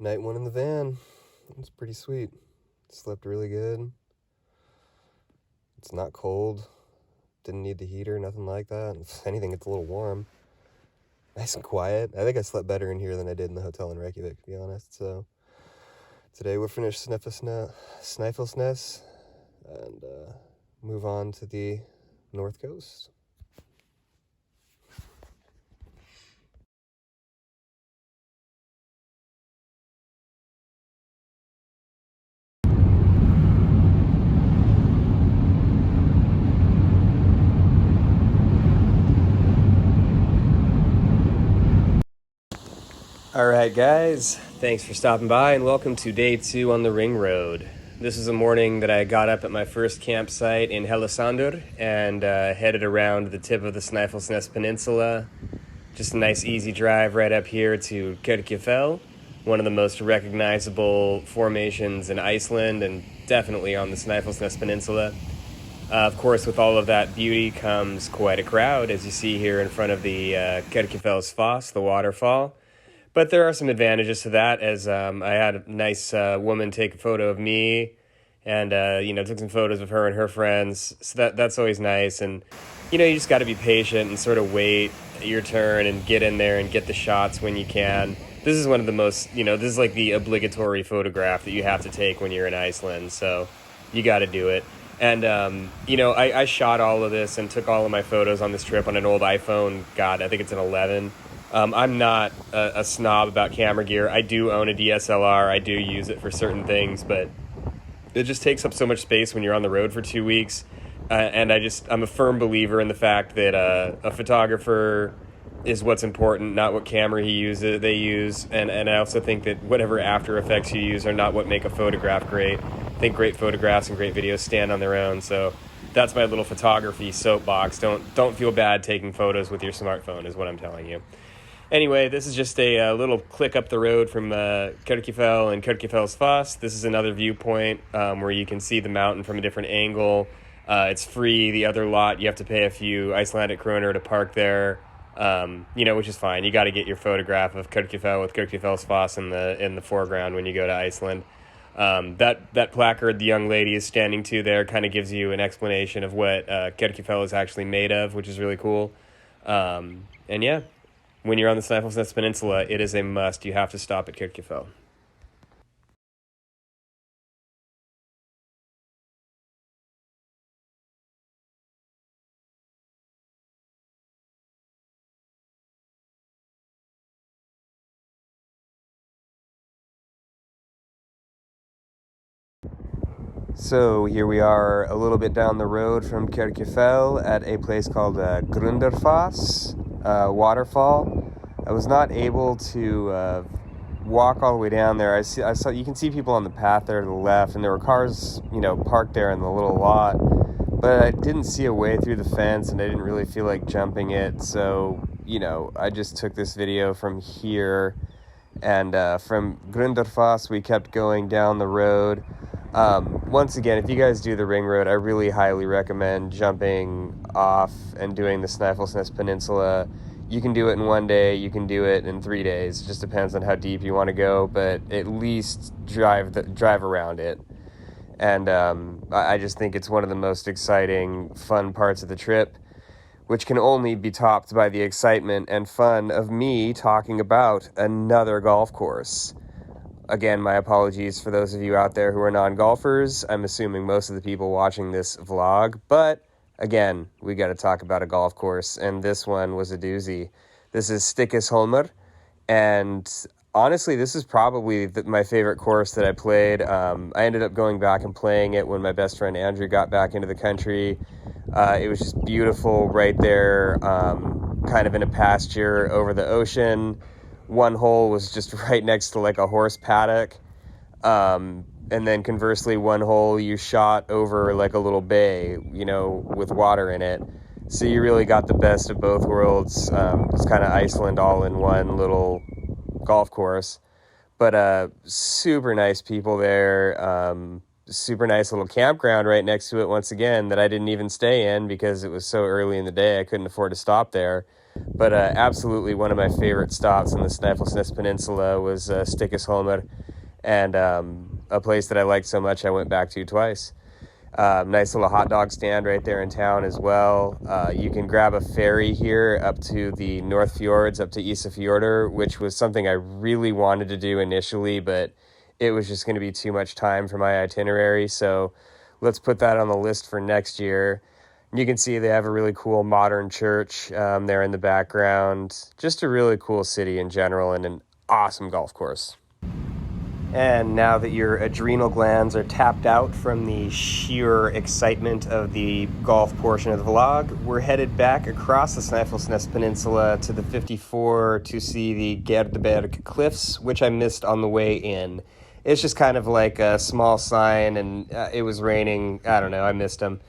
Night one in the van. It's pretty sweet. Slept really good. It's not cold. Didn't need the heater, nothing like that. If anything, it's a little warm. Nice and quiet. I think I slept better in here than I did in the hotel in Reykjavik, to be honest. So today we'll finish Snaefellsness and move on to the north coast. Alright guys, thanks for stopping by and welcome to day 2 on the Ring Road. This is a morning that I got up at my first campsite in Hellesandur and headed around the tip of the Snaefellsness Peninsula. Just a nice easy drive right up here to Kirkjufell, one of the most recognizable formations in Iceland and definitely on the Snaefellsness Peninsula. Of course, with all of that beauty comes quite a crowd, as you see here in front of the Kirkjufellsfoss, the waterfall. But there are some advantages to that, as I had a nice woman take a photo of me and, took some photos of her and her friends. So that's always nice. And, you just got to be patient and sort of wait your turn and get in there and get the shots when you can. This is one of the most, this is like the obligatory photograph that you have to take when you're in Iceland. So you got to do it. And, I shot all of this and took all of my photos on this trip on an old iPhone. God, I think it's an 11. I'm not a snob about camera gear. I do own a DSLR. I do use it for certain things, but it just takes up so much space when you're on the road for 2 weeks. And I'm a firm believer in the fact that a photographer is what's important, not what camera they use. And I also think that whatever After Effects you use are not what make a photograph great. I think great photographs and great videos stand on their own. So that's my little photography soapbox. Don't feel bad taking photos with your smartphone is what I'm telling you. Anyway, this is just a little click up the road from Kirkjufell and Kirkjufellsfoss. This is another viewpoint where you can see the mountain from a different angle. It's free. The other lot, you have to pay a few Icelandic kroner to park there, which is fine. You got to get your photograph of Kirkjufell with Kirkjufellsfoss in the foreground when you go to Iceland. That placard the young lady is standing to there kind of gives you an explanation of what Kirkjufell is actually made of, which is really cool. And yeah. When you're on the Snaefellsness Peninsula, it is a must. You have to stop at Kirkjufell. So here we are a little bit down the road from Kirkjufell at a place called Grundarfoss waterfall. I was not able to walk all the way down there. I saw you can see people on the path there to the left, and there were cars, parked there in the little lot. But I didn't see a way through the fence, and I didn't really feel like jumping it. So, I just took this video from here, and from Grundarfoss we kept going down the road. Once again, if you guys do the Ring Road, I really highly recommend jumping off and doing the Snaefellsness Peninsula. You can do it in 1 day, you can do it in 3 days. It just depends on how deep you want to go, but at least drive around it. And I just think it's one of the most exciting, fun parts of the trip, which can only be topped by the excitement and fun of me talking about another golf course. Again, my apologies for those of you out there who are non-golfers. I'm assuming most of the people watching this vlog, but again, we got to talk about a golf course, and this one was a doozy. This is Stykkisholmur, and honestly, this is probably my favorite course that I played. I ended up going back and playing it when my best friend Andrew got back into the country. It was just beautiful right there, kind of in a pasture over the ocean. One hole was just right next to like a horse paddock. And then conversely, one hole you shot over like a little bay, with water in it. So you really got the best of both worlds. It's kind of Iceland all in one little golf course. But super nice people there. super nice little campground right next to it once again that I didn't even stay in because it was so early in the day I couldn't afford to stop there. But absolutely one of my favorite stops on the Snaefellsness Peninsula was Stikisholmer, and a place that I liked so much I went back to twice. Nice little hot dog stand right there in town as well. You can grab a ferry here up to the North Fjords, up to Isafjordur, which was something I really wanted to do initially, but it was just going to be too much time for my itinerary. So let's put that on the list for next year. You can see they have a really cool modern church there in the background. Just a really cool city in general and an awesome golf course. And now that your adrenal glands are tapped out from the sheer excitement of the golf portion of the vlog, we're headed back across the Snaefellsness Peninsula to the 54 to see the Gerdberg cliffs, which I missed on the way in. It's just kind of like a small sign, and it was raining. I don't know, I missed them.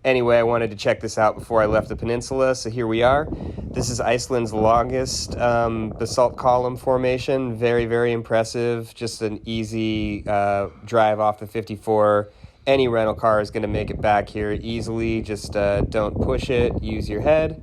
Anyway, I wanted to check this out before I left the peninsula, so here we are. This is Iceland's longest basalt column formation. Very, very impressive. Just an easy drive off the 54. Any rental car is going to make it back here easily. Just don't push it. Use your head.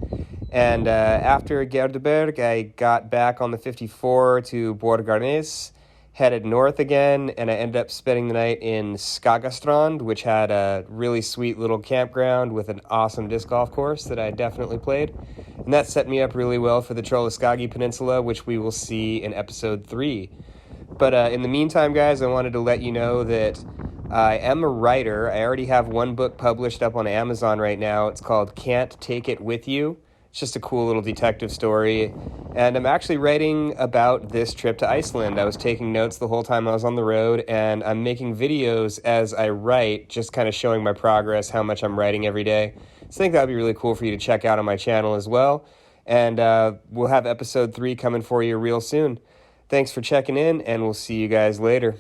And after Gerdberg, I got back on the 54 to Borgarnes, headed north again, and I ended up spending the night in Skagastrond, which had a really sweet little campground with an awesome disc golf course that I definitely played. And that set me up really well for the Tröllaskagi Peninsula, which we will see in episode 3. But in the meantime, guys, I wanted to let you know that I am a writer. I already have one book published up on Amazon right now. It's called Can't Take It With You. It's just a cool little detective story. And I'm actually writing about this trip to Iceland. I was taking notes the whole time I was on the road, and I'm making videos as I write, just kind of showing my progress, how much I'm writing every day. So I think that would be really cool for you to check out on my channel as well. And we'll have episode 3 coming for you real soon. Thanks for checking in, and we'll see you guys later.